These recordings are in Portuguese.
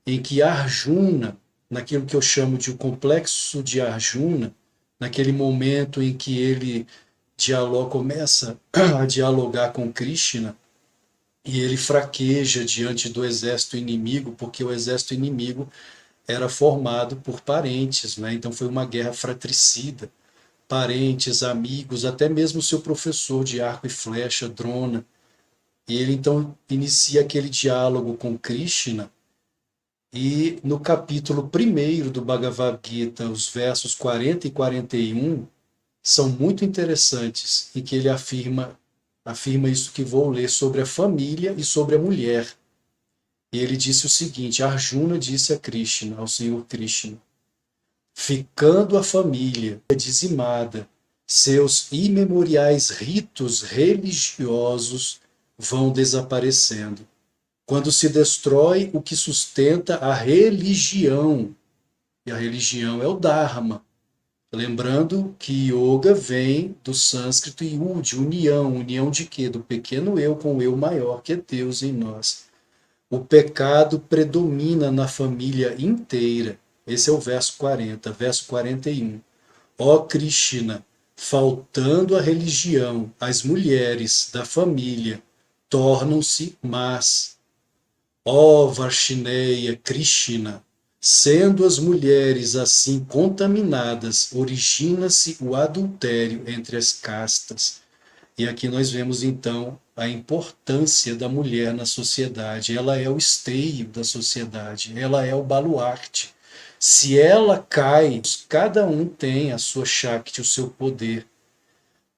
em que Arjuna, naquilo que eu chamo de o complexo de Arjuna, naquele momento em que ele começa a dialogar com Krishna, e ele fraqueja diante do exército inimigo, porque o exército inimigo era formado por parentes, né? Então foi uma guerra fratricida. Parentes, amigos, até mesmo seu professor de arco e flecha, Drona. E ele então inicia aquele diálogo com Krishna, e no capítulo primeiro do Bhagavad Gita, os versos 40 e 41 são muito interessantes, em que ele afirma isso que vou ler sobre a família e sobre a mulher. E ele disse o seguinte: Arjuna disse a Krishna, ao Senhor Krishna, ficando a família dizimada, seus imemoriais ritos religiosos vão desaparecendo. Quando se destrói o que sustenta a religião, e a religião é o Dharma. Lembrando que yoga vem do sânscrito yud, união. União de quê? Do pequeno eu com o eu maior, que é Deus em nós. O pecado predomina na família inteira. Esse é o verso 40, verso 41. Ó Krishna, faltando a religião, as mulheres da família tornam-se más. Ó Varshineya Krishna, sendo as mulheres assim contaminadas, origina-se o adultério entre as castas. E aqui nós vemos então a importância da mulher na sociedade. Ela é o esteio da sociedade, ela é o baluarte. Se ela cai, cada um tem a sua Shakti, o seu poder.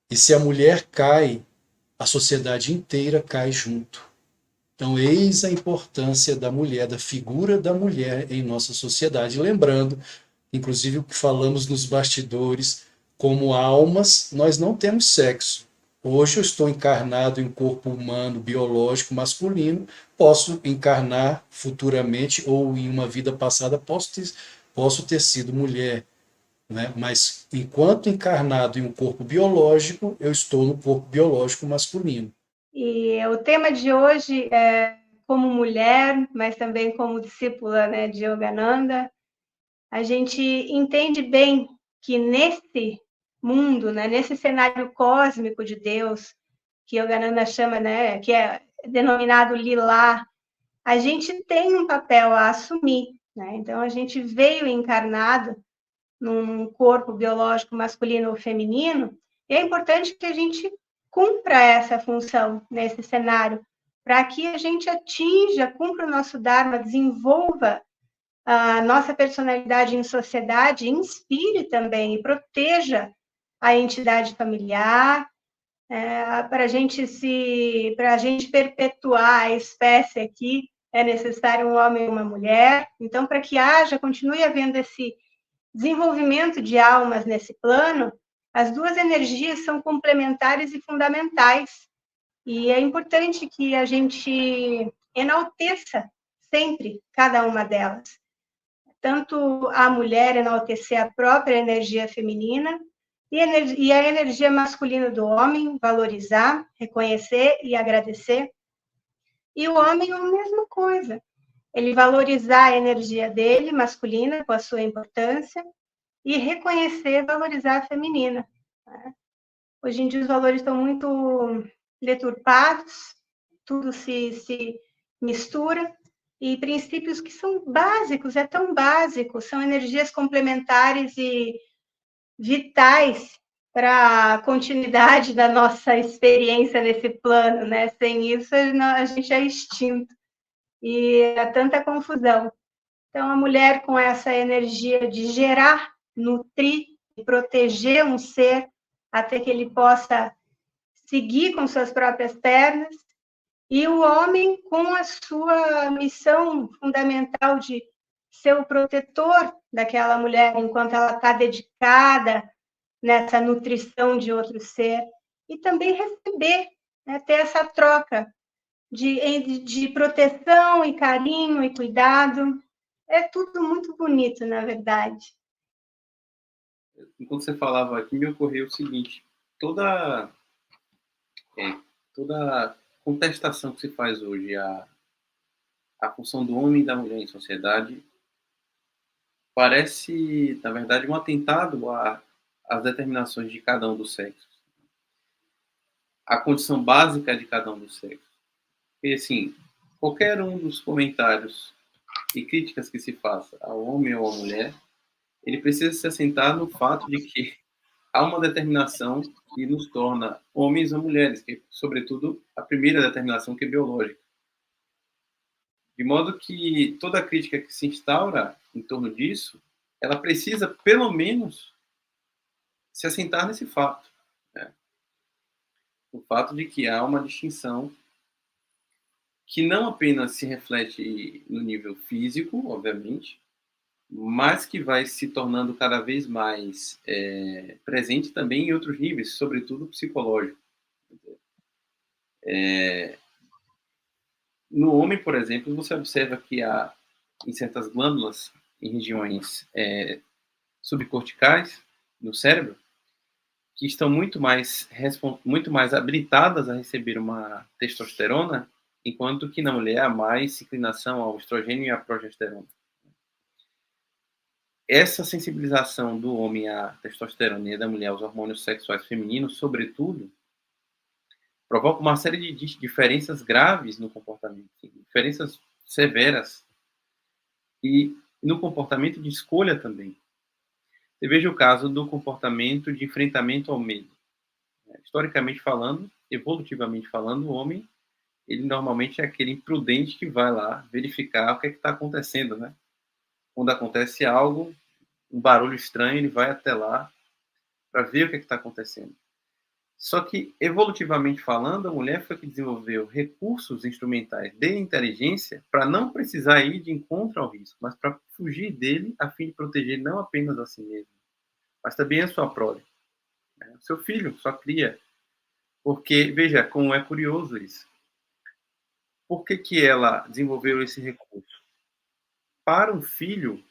E se a mulher cai, a sociedade inteira cai junto. Então, eis a importância da mulher, da figura da mulher em nossa sociedade. Lembrando, inclusive, o que falamos nos bastidores, como almas, nós não temos sexo. Hoje eu estou encarnado em um corpo humano, biológico, masculino, posso encarnar futuramente ou em uma vida passada, posso ter sido mulher, né? Mas enquanto encarnado em um corpo biológico, eu estou no corpo biológico masculino. E o tema de hoje é como mulher, mas também como discípula, né, de Yogananda, a gente entende bem que nesse mundo, né, nesse cenário cósmico de Deus, que Yogananda chama, né, que é denominado Lilá, a gente tem um papel a assumir, né? Então a gente veio encarnado num corpo biológico masculino ou feminino, e é importante que a gente cumpra essa função nesse cenário, para que a gente atinja, cumpra o nosso Dharma, desenvolva a nossa personalidade em sociedade, inspire também e proteja a entidade familiar, para a gente perpetuar a espécie aqui, é necessário um homem e uma mulher. Então, para que haja, continue havendo esse desenvolvimento de almas nesse plano, as duas energias são complementares e fundamentais. E é importante que a gente enalteça sempre cada uma delas. Tanto a mulher enaltecer a própria energia feminina e a energia masculina do homem, valorizar, reconhecer e agradecer. E o homem a mesma coisa. Ele valorizar a energia dele, masculina, com a sua importância, e reconhecer, valorizar a feminina. Né? Hoje em dia os valores estão muito deturpados, tudo se mistura, e princípios que são básicos, é tão básico, são energias complementares e vitais para a continuidade da nossa experiência nesse plano, né? Sem isso, a gente é extinto. E há tanta confusão. Então, a mulher com essa energia de gerar, nutrir e proteger um ser até que ele possa seguir com suas próprias pernas, e o homem com a sua missão fundamental de ser o protetor daquela mulher enquanto ela está dedicada nessa nutrição de outro ser, e também receber, né, ter essa troca de proteção e carinho e cuidado. É tudo muito bonito, na verdade. Enquanto você falava aqui, me ocorreu o seguinte: toda, toda contestação que se faz hoje a função do homem e da mulher em sociedade parece, na verdade, um atentado às determinações de cada um dos sexos, a condição básica de cada um dos sexos. E, assim, qualquer um dos comentários e críticas que se faça ao homem ou à mulher, ele precisa se assentar no fato de que há uma determinação que nos torna homens ou mulheres, que, sobretudo, a primeira determinação que é biológica. De modo que toda crítica que se instaura em torno disso, ela precisa, pelo menos, se assentar nesse fato, né? O fato de que há uma distinção que não apenas se reflete no nível físico, obviamente, mas que vai se tornando cada vez mais presente também em outros níveis, sobretudo psicológico. No homem, por exemplo, você observa que há em certas glândulas, em regiões subcorticais no cérebro, que estão muito mais habilitadas a receber uma testosterona, enquanto que na mulher há mais inclinação ao estrogênio e à progesterona. Essa sensibilização do homem à testosterona e da mulher aos hormônios sexuais femininos, sobretudo, provoca uma série de diferenças graves no comportamento, diferenças severas, e no comportamento de escolha também. Você veja o caso do comportamento de enfrentamento ao medo. Historicamente falando, evolutivamente falando, o homem, ele normalmente é aquele imprudente que vai lá verificar o que é que está acontecendo, né? Quando acontece algo, um barulho estranho, ele vai até lá para ver o que é que está acontecendo. Só que, evolutivamente falando, a mulher foi que desenvolveu recursos instrumentais de inteligência para não precisar ir de encontro ao risco, mas para fugir dele a fim de proteger não apenas a si mesma, mas também a sua prole, né? O seu filho, sua cria. Porque, veja, como é curioso isso. Por que que ela desenvolveu esse recurso? Para um filho,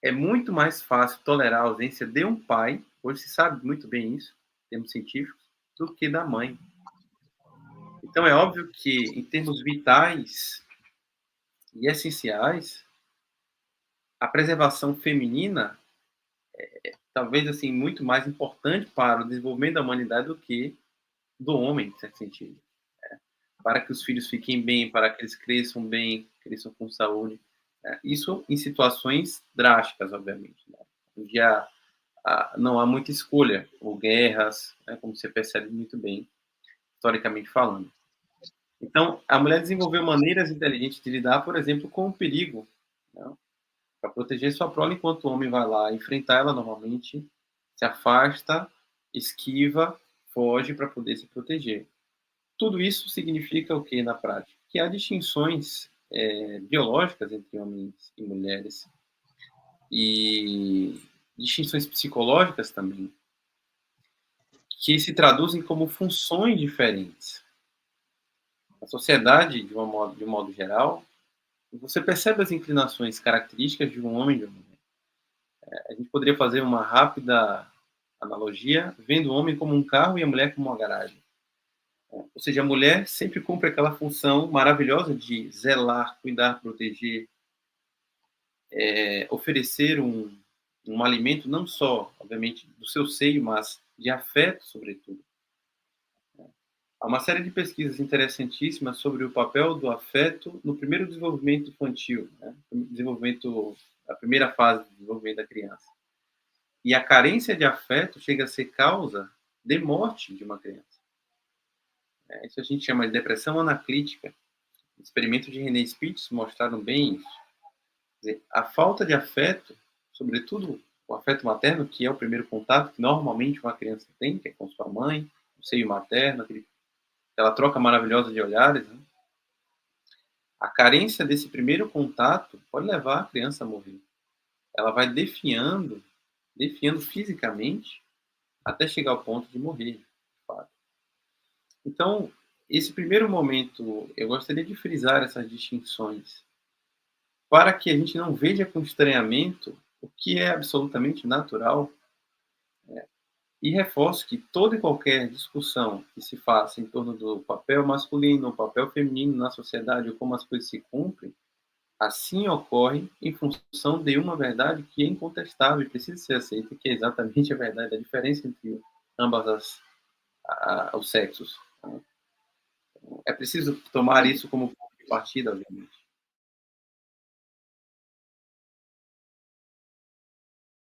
é muito mais fácil tolerar a ausência de um pai, hoje se sabe muito bem isso, em termos científicos, do que da mãe. Então é óbvio que, em termos vitais e essenciais, a preservação feminina talvez assim muito mais importante para o desenvolvimento da humanidade do que do homem, em certo sentido. Para que os filhos fiquem bem, para que eles cresçam bem, cresçam com saúde. Isso em situações drásticas, obviamente, né? Onde não há muita escolha, ou guerras, né, como você percebe muito bem, historicamente falando. Então, a mulher desenvolveu maneiras inteligentes de lidar, por exemplo, com o perigo, né, para proteger sua prole, enquanto o homem vai lá enfrentar ela normalmente, se afasta, esquiva, foge para poder se proteger. Tudo isso significa o que na prática? Que há distinções biológicas entre homens e mulheres e distinções psicológicas também, que se traduzem como funções diferentes. A sociedade, de um modo geral, você percebe as inclinações características de um homem e de uma mulher. A gente poderia fazer uma rápida analogia, vendo o homem como um carro e a mulher como uma garagem. Ou seja, a mulher sempre cumpre aquela função maravilhosa de zelar, cuidar, proteger, oferecer um alimento não só, obviamente, do seu seio, mas de afeto, sobretudo. Há uma série de pesquisas interessantíssimas sobre o papel do afeto no primeiro desenvolvimento infantil, né? A primeira fase do desenvolvimento da criança. E a carência de afeto chega a ser causa de morte de uma criança. Isso a gente chama de depressão anaclítica. Experimentos de René Spitz mostraram bem isso. Quer dizer, a falta de afeto, sobretudo o afeto materno, que é o primeiro contato que normalmente uma criança tem, que é com sua mãe, o seio materno, aquela troca maravilhosa de olhares, né? A carência desse primeiro contato pode levar a criança a morrer. Ela vai definhando fisicamente, até chegar ao ponto de morrer, de fato. Então, esse primeiro momento, eu gostaria de frisar essas distinções, para que a gente não veja com estranhamento o que é absolutamente natural, e reforço que toda e qualquer discussão que se faça em torno do papel masculino, o papel feminino na sociedade, ou como as coisas se cumprem, Assim ocorre em função de uma verdade que é incontestável e precisa ser aceita, que é exatamente a verdade, a diferença entre ambas os sexos. É preciso tomar isso como ponto de partida, obviamente.